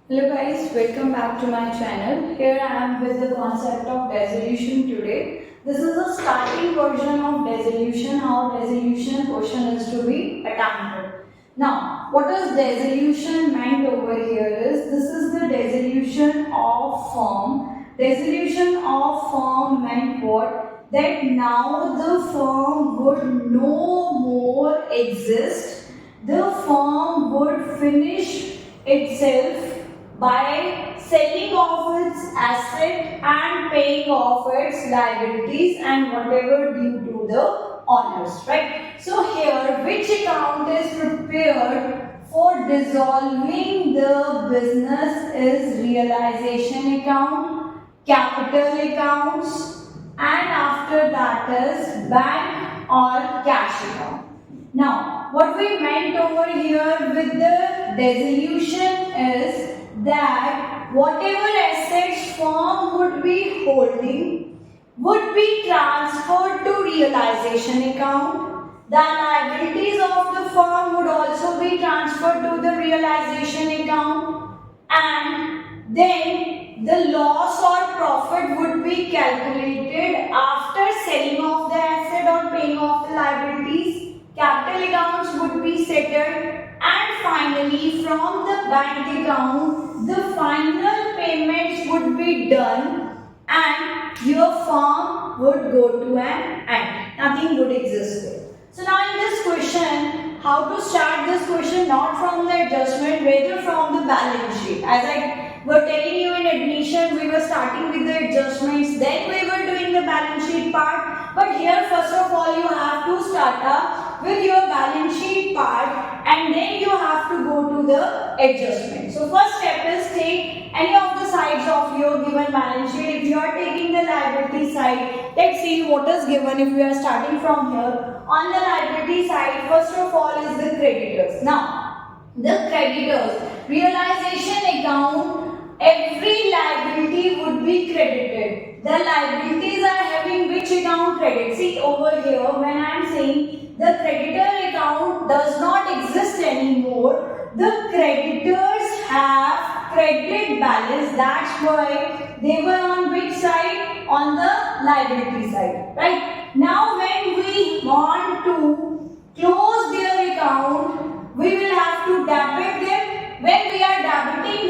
Hello guys, welcome back to my channel. Here I am with the concept of dissolution today. This is a starting version of dissolution, how dissolution question is to be attempted. Now, what is dissolution meant over here is, this is the dissolution of firm. Dissolution of firm meant what? That now the firm would no more exist. The firm would finish itself by selling off its asset and paying off its liabilities and whatever due to the owners, right? So here, which account is prepared for dissolving the business is realization account, capital accounts, and after that is bank or cash account. Now, what we meant over here with the dissolution is that whatever assets firm would be holding would be transferred to realization account. The liabilities of the firm would also be transferred to the realization account, and then the loss or profit would be calculated after selling off the asset or paying off the liabilities. Capital accounts would be settled, and finally from the bank account the final payments would be done and your firm would go to an end. Nothing would exist there. So now in this question, how to start this question? Not from the adjustment, rather from the balance sheet. As I were telling you in admission, we were starting with the adjustments, then we were doing the balance sheet part. But here first of all you have to start up with your balance sheet part and then you have to go to the adjustment. So first step is take any of the sides of your given balance sheet. If you are taking the liability side, let's see what is given if we are starting from here. On the liability side, first of all is the creditors. Now, the creditors, realization account, every liability would be credited. The liabilities are having which account credit? See over here when I am saying the creditor account does not exist anymore, the creditors have credit balance. That's why they were on which side? On the liability side, right? Now when we want to close their account, we will have to debit them. When we are debiting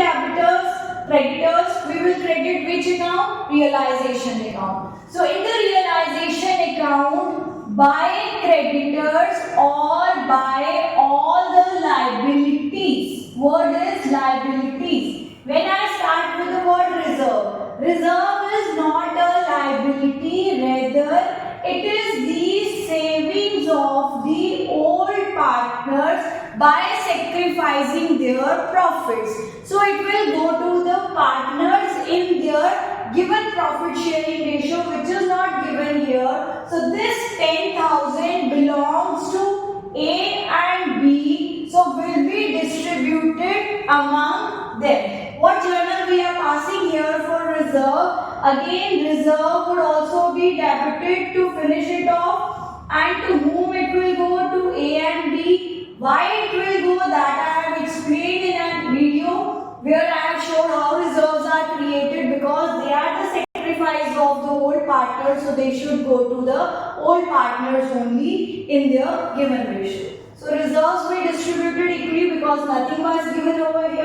creditors, we will credit which account? Realization account. So in the realization account, by creditors or by all the liabilities. Word is liabilities. When I start with the word reserve, reserve is not a liability, rather it is the savings of the old partners by sacrificing their profits. So it will go to the partners in their given profit sharing ratio, which is not given here. So this 10,000 belongs to A and B, so will be distributed among them. What journal we are passing here for reserve? Again, reserve would also be debited to finish it off, and to whom it will go? To A and B. Why it will go, that I have explained in a video where I have shown how reserves are created, because they are the sacrifice of the old partners, so they should go to the old partners only in their given ratio. So reserves were distributed equally because nothing was given over here.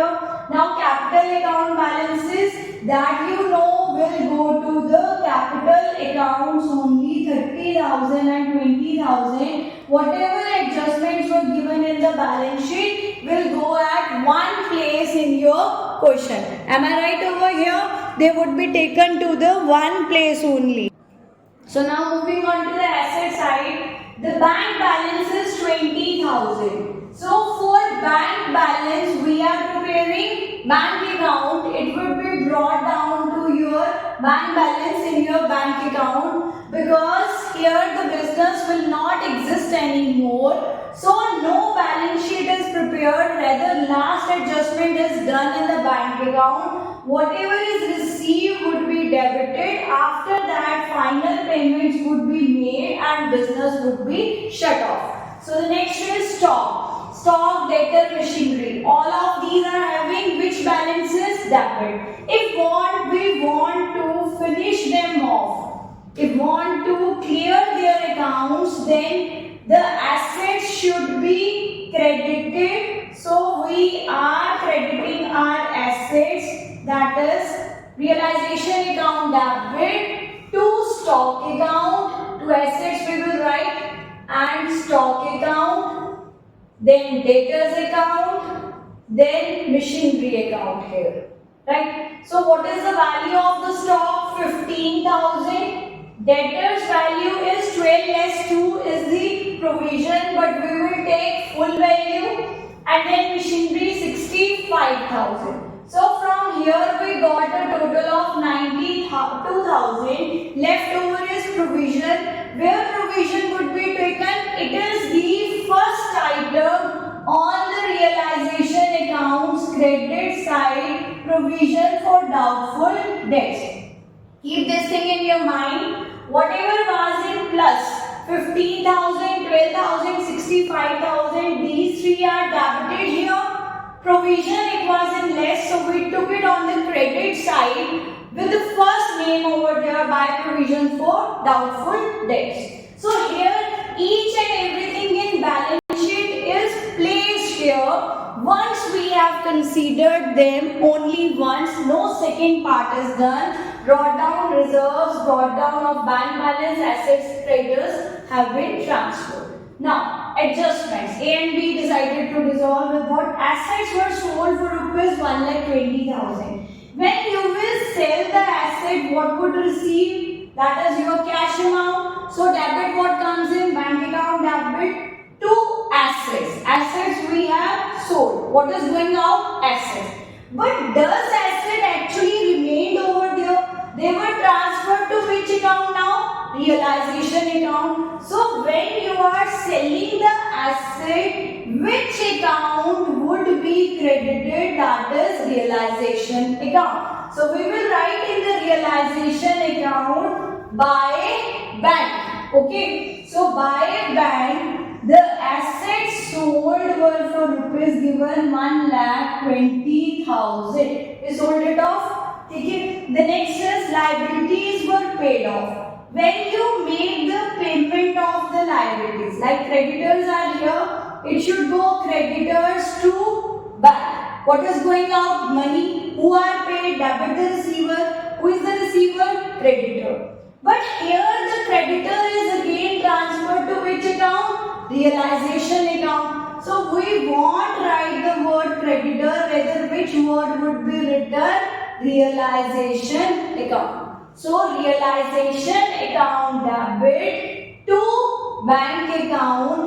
Now capital account balances, that you know will go to the capital accounts only, 30,000 and 20,000. Whatever adjustments were given in the balance sheet will go at one place in your question. Am I right over here? They would be taken to the one place only. So now moving on to the asset side, the bank balance is 20,000. So for bank balance, we are preparing bank account. It would be brought down to your bank balance in your bank account, because here the business will not exist anymore. So no balance sheet is prepared, rather last adjustment is done in the bank account. Whatever is received would be debited. After that, final payments would be made and business would be shut off. So the next is stock. stock, debtor, machinery. All of these are having which balances? Debit. If we want to finish them off, if want to clear their accounts, then the assets should be credited. So we are crediting our assets, that is realization account debit to stock account. To assets we will write and stock account, then debtors account, then machinery account here. Right? So what is the value of the stock? 15,000. Debtors value is 12 less 2 is the provision, but we will take full value, and then machinery 65,000. So from here we got a total of 92,000. Left over is provision. Where provision would be taken? It is the first item on the realization accounts credit side, provision for doubtful debts. Keep this thing in your mind. Whatever was in plus 15,000, 12,000, 65,000, these three are debited here. Provision, it was in less, so we took it on the credit side with the first name over there by provision for doubtful debts. So here each and everything in balance sheet is placed here. Once we have considered them only once, no second part is done. Brought down reserves, brought down of bank balance, assets, creditors have been transferred. Now, adjustments. A and B decided to dissolve with what? Assets were sold for rupees 1,20,000. When you will sell the asset, what would receive? That is your cash amount. So, debit what comes in? Bank account debit to assets. Assets we have sold. What is going out? Assets. But does asset actually remain over there? They were transferred to which account now? Realization account. So when you are selling the asset, which account would be credited? That is realization account. So we will write in the realization account by bank. Okay. So by bank, the assets sold were for rupees given 1,20,000. We sold it off. Okay. The next is liabilities were paid off. When you make the payment of the liabilities, like creditors are here, it should go creditors to bank. What is going out? Money. Who are paid? Debit the receiver. Who is the receiver? Creditor. But here the creditor is again transferred to which account? Realization account. So we won't write the word creditor, rather which word would be written? Realization account. So realization account debit to bank account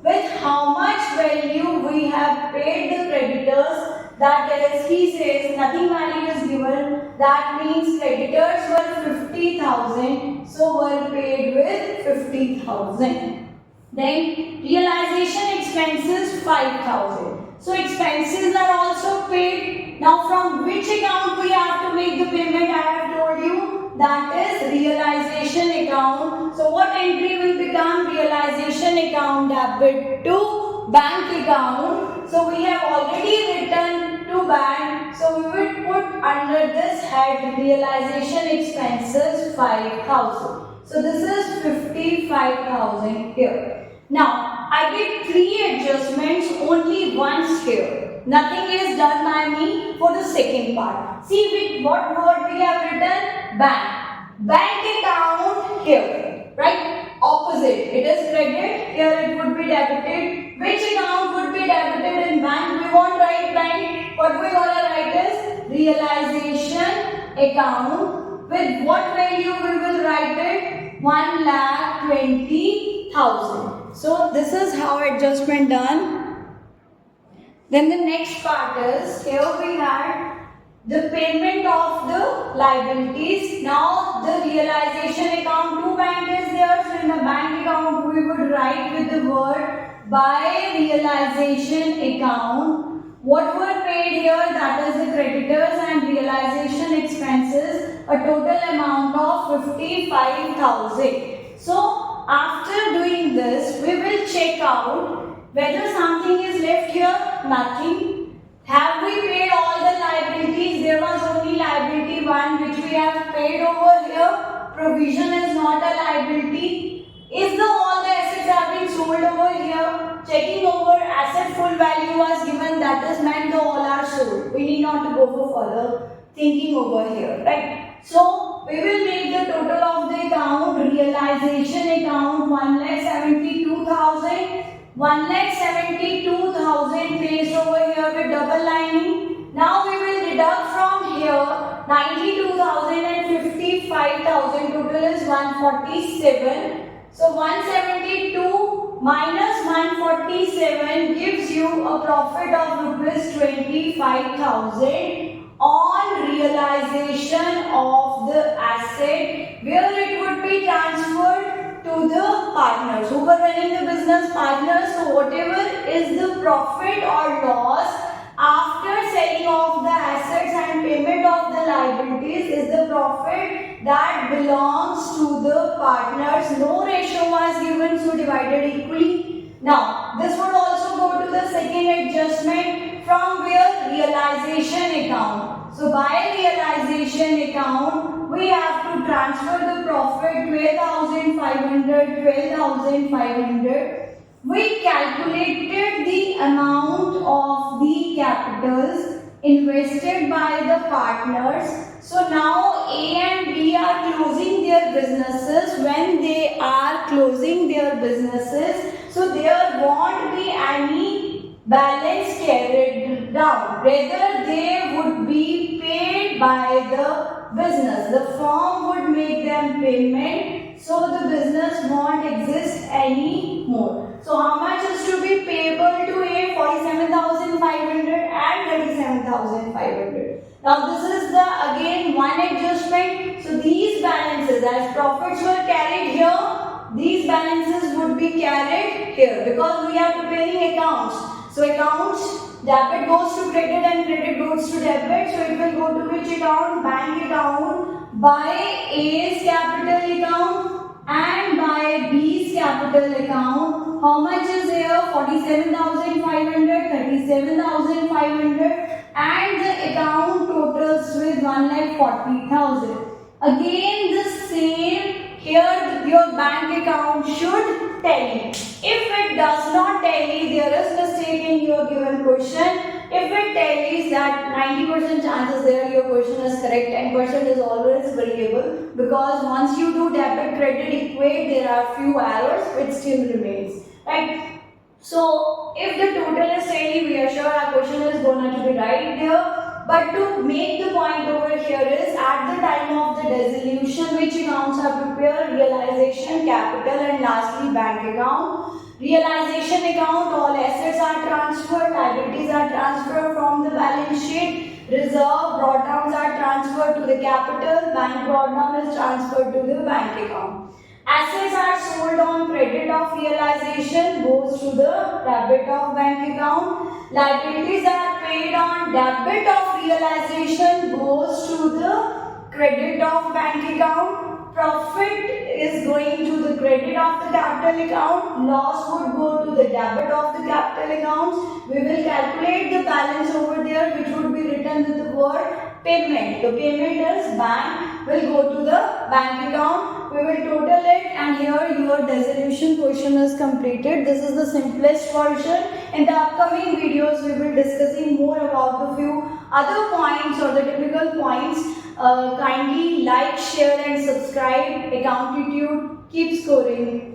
with how much value we have paid the creditors. That is, he says nothing value is given. That means creditors were 50,000. So were paid with 50,000. Then realization expenses 5,000. So expenses are also paid. Now from which account we have to make the payment? I have told you. That is realization account. So what entry will become? Realization account debit to bank account. So we have already written to bank. So we will put under this head realization expenses 5,000. So this is 55,000 here. Now I did 3 adjustments only once here. Nothing is done by me for the second part. See with what word we have written? Bank. Bank account here. Right? Opposite. It is credit. Here it would be debited. Which account would be debited in bank? We won't write bank. What we want to write is realization account. With what value we will write it? 1,20,000. So this is how adjustment done. Then the next part is, here we had the payment of the liabilities. Now the realization account to bank is there. So in the bank account we would write with the word by realization account. What were paid here? That is the creditors and realization expenses. A total amount of 55,000. So after doing this, we will check out whether something is left Nothing. Have we paid all the liabilities? There was only liability 1 which we have paid over here. Provision is not a liability. Is all the assets have been sold over here? Checking over asset full value was given, that is meant the all are sold. We need not to go for further thinking over here, right? So we will make the total of the account, realization account 1,72,000. 1,72,000 placed over here with double lining. Now we will deduct from here 92,000 and 55,000. Total is 147. So 172 minus 147 gives you a profit of rupees 25,000 on realization of the asset, where it would be transferred to the partners who were running the business, partners. So whatever is the profit or loss after selling off the assets and payment of the liabilities is the profit that belongs to the partners. No ratio was given, so divided equally. Now this would also go to the second adjustment, from where realization account. So by realization account we have to transfer the profit 12,500, 12,500. We calculated the amount of the capitals invested by the partners. So now A and B are closing their businesses. When they are closing their businesses, so there won't be any balance carried down. Rather, they would be paid by the business. The firm would make them payment, so the business won't exist anymore. So how much is to be payable to A? 47,500 and 37,500. Now this is the again one adjustment. So these balances, as profits were carried here, these balances would be carried here, because we are preparing accounts. So accounts, debit goes to credit and credit goes to debit. So it will go to which account? Bank account. By A's capital account and by B's capital account. How much is here? 47,500, 37,500, and the account totals with 1,40,000. Again the same here, your bank account should tally. If it does not tally, there is mistake in your given question. If it tallies, that 90% chances there your question is correct, 10% is always variable, because once you do debit credit equate, there are few errors which still remains, right? So if the total is tally, we are sure our question is going to be right there. But to make the point over here is, at the time of the dissolution, which accounts are prepared? Realization, capital, and lastly bank account. Realization account, all assets are transferred, liabilities are transferred from the balance sheet, reserve drawdowns are transferred to the capital, bank drawdown is transferred to the bank account. Assets are sold on credit of realization, goes to the debit of bank account. Liabilities are paid on debit of realization, goes to the credit of bank account. Profit is going to the credit of the capital account. Loss would go to the debit of the capital accounts. We will calculate the balance over there, which would be written with the word payment. The payment is bank, will go to the bank account. We will total it, and here your dissolution question is completed. This is the simplest version. In the upcoming videos, we will discussing more about the few other points or the typical points. Kindly like, share and subscribe. Accountude, keep scoring.